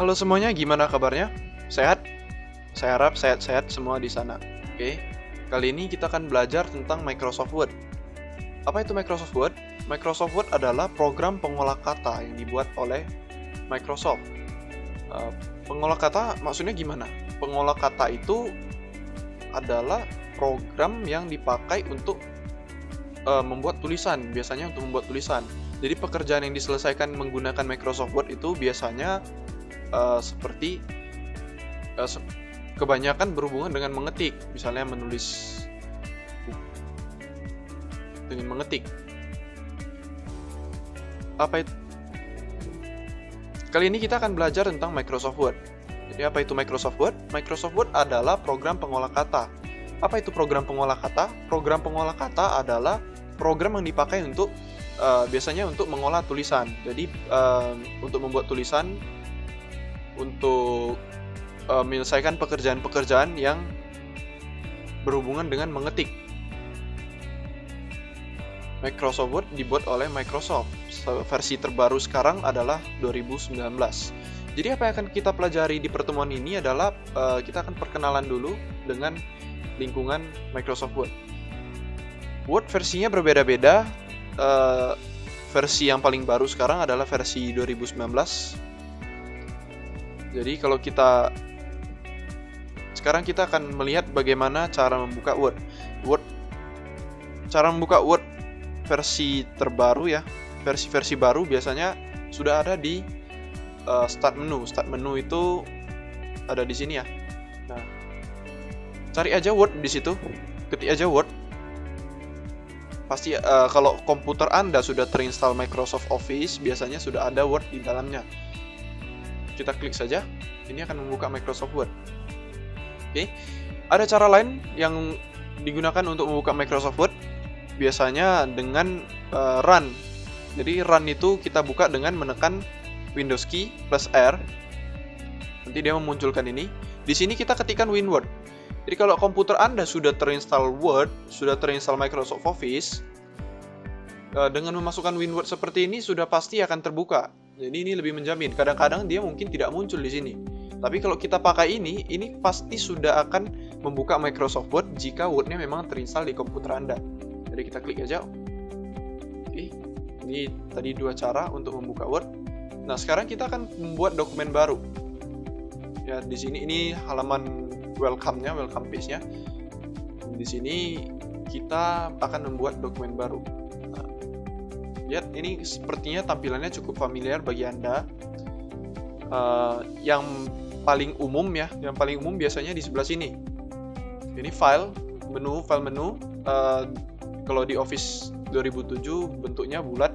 Halo semuanya, gimana kabarnya? Sehat? Saya harap sehat-sehat semua di sana. Oke, kali ini kita akan belajar tentang Microsoft Word. Apa itu Microsoft Word? Microsoft Word adalah program pengolah kata yang dibuat oleh Microsoft. Uh, Pengolah kata maksudnya gimana? Pengolah kata itu adalah program yang dipakai untuk membuat tulisan, biasanya untuk membuat tulisan. Jadi pekerjaan yang diselesaikan menggunakan Microsoft Word itu biasanya seperti kebanyakan berhubungan dengan mengetik, misalnya menulis dengan mengetik. Apa itu? Kali ini kita akan belajar tentang Microsoft Word. Jadi apa itu Microsoft Word? Microsoft Word adalah program pengolah kata. Apa itu program pengolah kata? Program pengolah kata adalah program yang dipakai untuk biasanya untuk mengolah tulisan. Jadi untuk membuat tulisan, untuk menyelesaikan pekerjaan-pekerjaan yang berhubungan dengan mengetik. Microsoft Word dibuat oleh Microsoft. Versi terbaru sekarang adalah 2019. Jadi apa yang akan kita pelajari di pertemuan ini adalah kita akan perkenalan dulu dengan lingkungan Microsoft Word. Word versinya berbeda-beda. Versi yang paling baru sekarang adalah versi 2019. Jadi kalau sekarang kita akan melihat bagaimana cara membuka Word. Cara membuka Word versi terbaru ya, versi baru biasanya sudah ada di Start Menu. Start Menu itu ada di sini ya. Nah, cari aja Word di situ, ketik aja Word. Pasti kalau komputer Anda sudah terinstall Microsoft Office, biasanya sudah ada Word di dalamnya. Kita klik saja, ini akan membuka Microsoft Word. Oke, ada cara lain yang digunakan untuk membuka Microsoft Word, biasanya dengan run. Jadi run itu kita buka dengan menekan Windows key plus R. Nanti dia memunculkan ini. Di sini kita ketikkan WinWord. Jadi kalau komputer Anda sudah terinstall Word, sudah terinstall Microsoft Office, dengan memasukkan WinWord seperti ini sudah pasti akan terbuka. Jadi ini lebih menjamin. Kadang-kadang dia mungkin tidak muncul di sini. Tapi kalau kita pakai ini pasti sudah akan membuka Microsoft Word jika Word-nya memang terinstall di komputer Anda. Jadi kita klik aja. Oke, ini tadi dua cara untuk membuka Word. Nah, sekarang kita akan membuat dokumen baru. Ya, di sini ini halaman welcome-nya, welcome page-nya. Di sini kita akan membuat dokumen baru. Nah, lihat, ini sepertinya tampilannya cukup familiar bagi Anda. Yang paling umum ya, yang paling umum biasanya di sebelah sini. Ini file menu. Kalau di Office 2007 bentuknya bulat,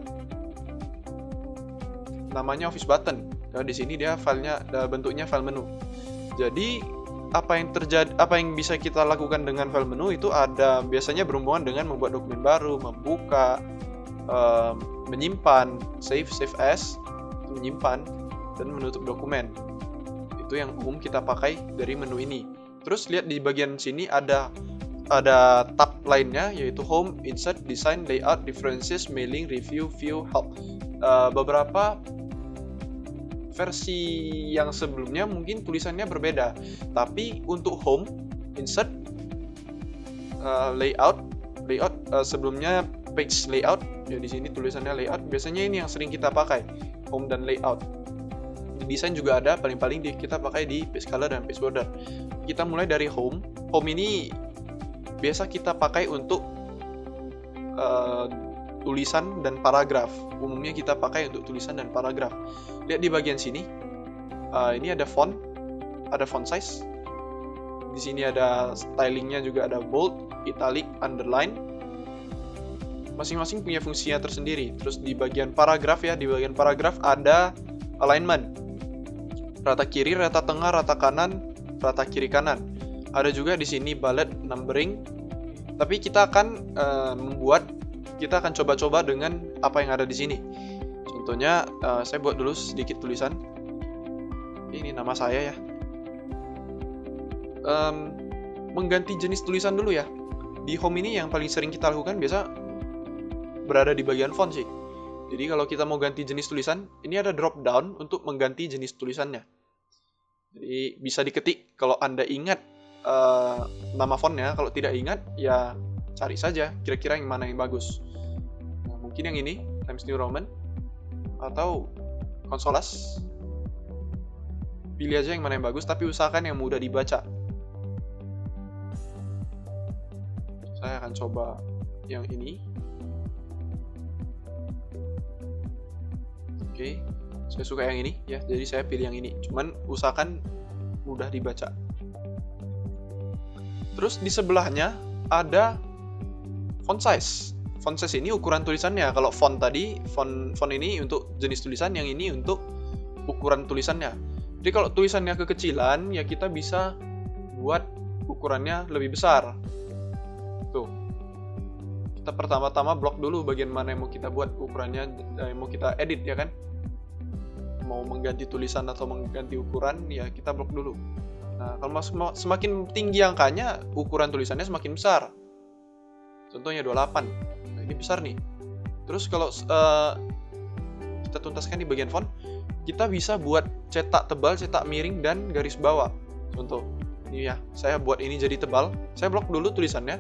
namanya Office Button. Nah, di sini dia filenya bentuknya file menu. Jadi apa yang bisa kita lakukan dengan file menu itu ada biasanya berhubungan dengan membuat dokumen baru, membuka, menyimpan, save as, menyimpan dan menutup dokumen. Itu yang umum kita pakai dari menu ini. Terus lihat di bagian sini ada tab lainnya, yaitu Home, Insert, Design, Layout, Differences, Mailing, Review, View, Help. Beberapa versi yang sebelumnya mungkin tulisannya berbeda, tapi untuk Home, Insert, Layout, sebelumnya Page Layout, ya di sini tulisannya Layout. Biasanya ini yang sering kita pakai, Home dan Layout. Desain juga ada, paling-paling kita pakai di Page Color dan Page Border. Kita mulai dari Home. Home ini biasa kita pakai untuk tulisan dan paragraf. Umumnya kita pakai untuk tulisan dan paragraf. Lihat di bagian sini, ini ada font size. Di sini ada stylingnya juga, ada bold, italic, underline. Masing-masing punya fungsinya tersendiri. Terus di bagian paragraf ada alignment. Rata kiri, rata tengah, rata kanan, rata kiri kanan. Ada juga di sini bullet numbering. Tapi kita akan kita akan coba-coba dengan apa yang ada di sini. Contohnya, saya buat dulu sedikit tulisan. Ini nama saya ya. Mengganti jenis tulisan dulu ya. Di home ini yang paling sering kita lakukan biasa berada di bagian font sih. Jadi kalau kita mau ganti jenis tulisan, ini ada drop down untuk mengganti jenis tulisannya. Jadi bisa diketik kalau Anda ingat nama fontnya. Kalau tidak ingat, ya cari saja kira-kira yang mana yang bagus. Nah, mungkin yang ini, Times New Roman, atau Consolas. Pilih aja yang mana yang bagus, tapi usahakan yang mudah dibaca. Saya akan coba yang ini. Oke, saya suka yang ini ya, jadi saya pilih yang ini. Cuman usahakan mudah dibaca. Terus di sebelahnya ada font size. Font size ini ukuran tulisannya. Kalau font tadi, font ini untuk jenis tulisan, yang ini untuk ukuran tulisannya. Jadi kalau tulisannya kekecilan, ya kita bisa buat ukurannya lebih besar. Tuh. Kita pertama-tama blok dulu bagian mana yang mau kita buat ukurannya, yang mau kita edit ya kan. Mau mengganti tulisan atau mengganti ukuran, ya kita blok dulu. Nah, kalau semakin tinggi angkanya, ukuran tulisannya semakin besar. Contohnya 28. Nah, ini besar nih. Terus kalau kita tuntaskan di bagian font, kita bisa buat cetak tebal, cetak miring, dan garis bawah. Contoh, ini ya, saya buat ini jadi tebal. Saya blok dulu tulisannya.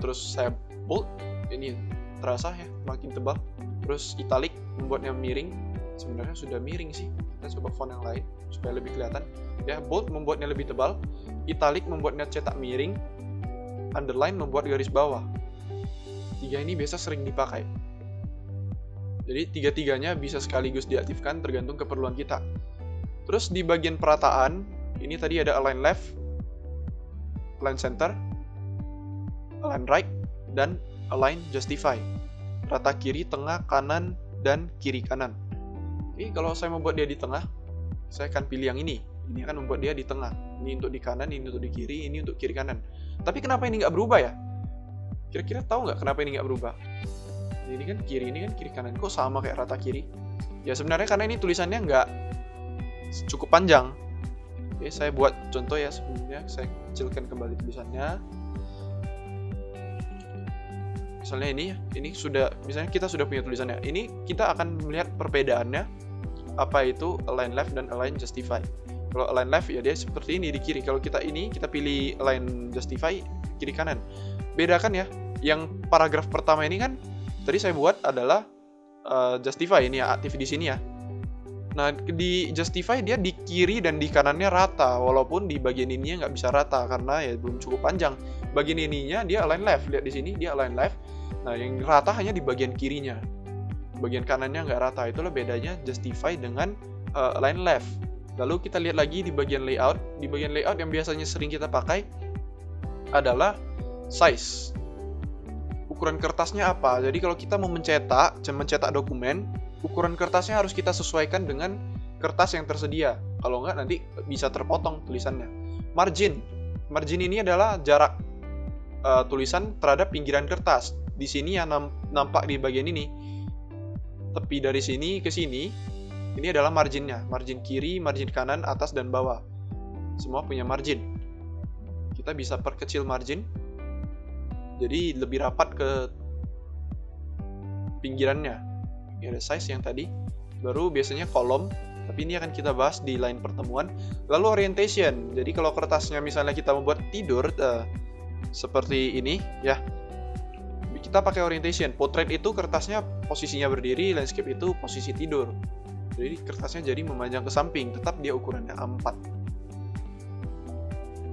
Terus saya bold. Ini terasa ya, makin tebal. Terus italic, membuatnya miring. Sebenarnya sudah miring sih. Kita coba font yang lain supaya lebih kelihatan. Ya, bold membuatnya lebih tebal, italic membuatnya cetak miring, underline membuat garis bawah. Tiga ini biasa sering dipakai. Jadi tiga-tiganya bisa sekaligus diaktifkan tergantung keperluan kita. Terus di bagian perataan, ini tadi ada align left, align center, align right, dan align justify. Rata kiri, tengah, kanan, dan kiri kanan. Oke, kalau saya membuat dia di tengah, saya akan pilih yang ini. Ini akan membuat dia di tengah. Ini untuk di kanan, ini untuk di kiri, ini untuk kiri kanan. Tapi kenapa ini nggak berubah ya? Kira-kira tahu nggak kenapa ini nggak berubah? Ini kan kiri kanan. Kok sama kayak rata kiri? Ya sebenarnya karena ini tulisannya nggak cukup panjang. Oke, saya buat contoh ya sebelumnya. Saya kecilkan kembali tulisannya. Misalnya ini sudah, misalnya kita sudah punya tulisannya. Ini kita akan melihat perbedaannya. Apa itu align left dan align justify. Kalau align left ya dia seperti ini di kiri. Kalau kita pilih align justify kiri kanan. Bedakan ya. Yang paragraf pertama ini kan tadi saya buat adalah justify, ini ya, aktif di sini ya. Nah, di justify dia di kiri dan di kanannya rata, walaupun di bagian ininya nggak bisa rata karena ya belum cukup panjang. Bagian ininya dia align left, lihat di sini dia align left. Nah, yang rata hanya di bagian kirinya. Bagian kanannya nggak rata, itulah bedanya justify dengan align left. Lalu kita lihat lagi di bagian layout. Di bagian layout yang biasanya sering kita pakai adalah size. Ukuran kertasnya apa? Jadi kalau kita mau mencetak dokumen, ukuran kertasnya harus kita sesuaikan dengan kertas yang tersedia. Kalau nggak nanti bisa terpotong tulisannya. Margin ini adalah jarak tulisan terhadap pinggiran kertas. Di sini yang nampak di bagian ini. Tepi dari sini ke sini, ini adalah marginnya. Margin kiri, margin kanan, atas, dan bawah. Semua punya margin. Kita bisa perkecil margin. Jadi lebih rapat ke pinggirannya. Ini ada size yang tadi. Baru biasanya kolom. Tapi ini akan kita bahas di lain pertemuan. Lalu orientation. Jadi kalau kertasnya misalnya kita membuat tidur seperti ini ya. Kita pakai orientation. Portrait itu kertasnya posisinya berdiri, landscape itu posisi tidur. Jadi kertasnya jadi memanjang ke samping, tetap dia ukurannya A4.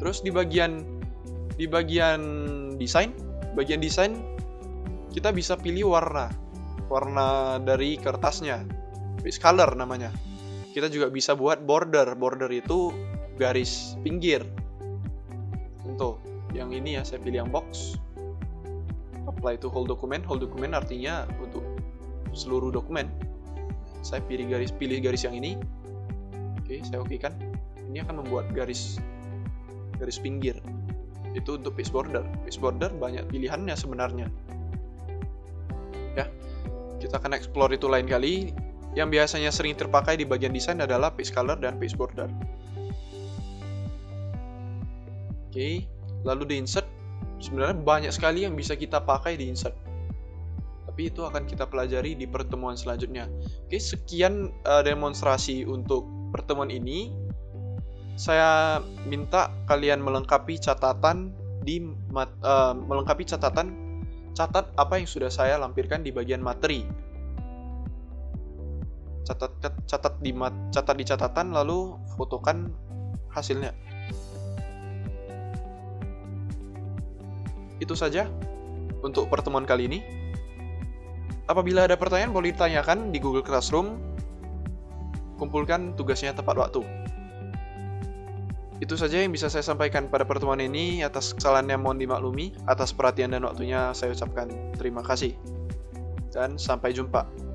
Terus di bagian desain, kita bisa pilih warna dari kertasnya. Base color namanya. Kita juga bisa buat border. Border itu garis pinggir. Contoh, yang ini ya saya pilih yang box. Apply to whole document. Whole document artinya untuk seluruh dokumen. Saya pilih garis yang ini. Oke, saya okekan. Ini akan membuat garis pinggir. Itu untuk page border. Page border banyak pilihannya sebenarnya. Ya, kita akan explore itu lain kali. Yang biasanya sering terpakai di bagian desain adalah page color dan page border. Oke, lalu di insert. Sebenarnya banyak sekali yang bisa kita pakai di insert. Tapi itu akan kita pelajari di pertemuan selanjutnya. Oke, sekian demonstrasi untuk pertemuan ini. saya minta kalian melengkapi catatan catat apa yang sudah saya lampirkan di bagian materi. Catat di catatan lalu fotokan hasilnya. Itu saja untuk pertemuan kali ini. Apabila ada pertanyaan boleh ditanyakan di Google Classroom. Kumpulkan tugasnya tepat waktu. Itu saja yang bisa saya sampaikan pada pertemuan ini. Atas kesalahannya mohon dimaklumi. Atas perhatian dan waktunya saya ucapkan terima kasih. Dan sampai jumpa.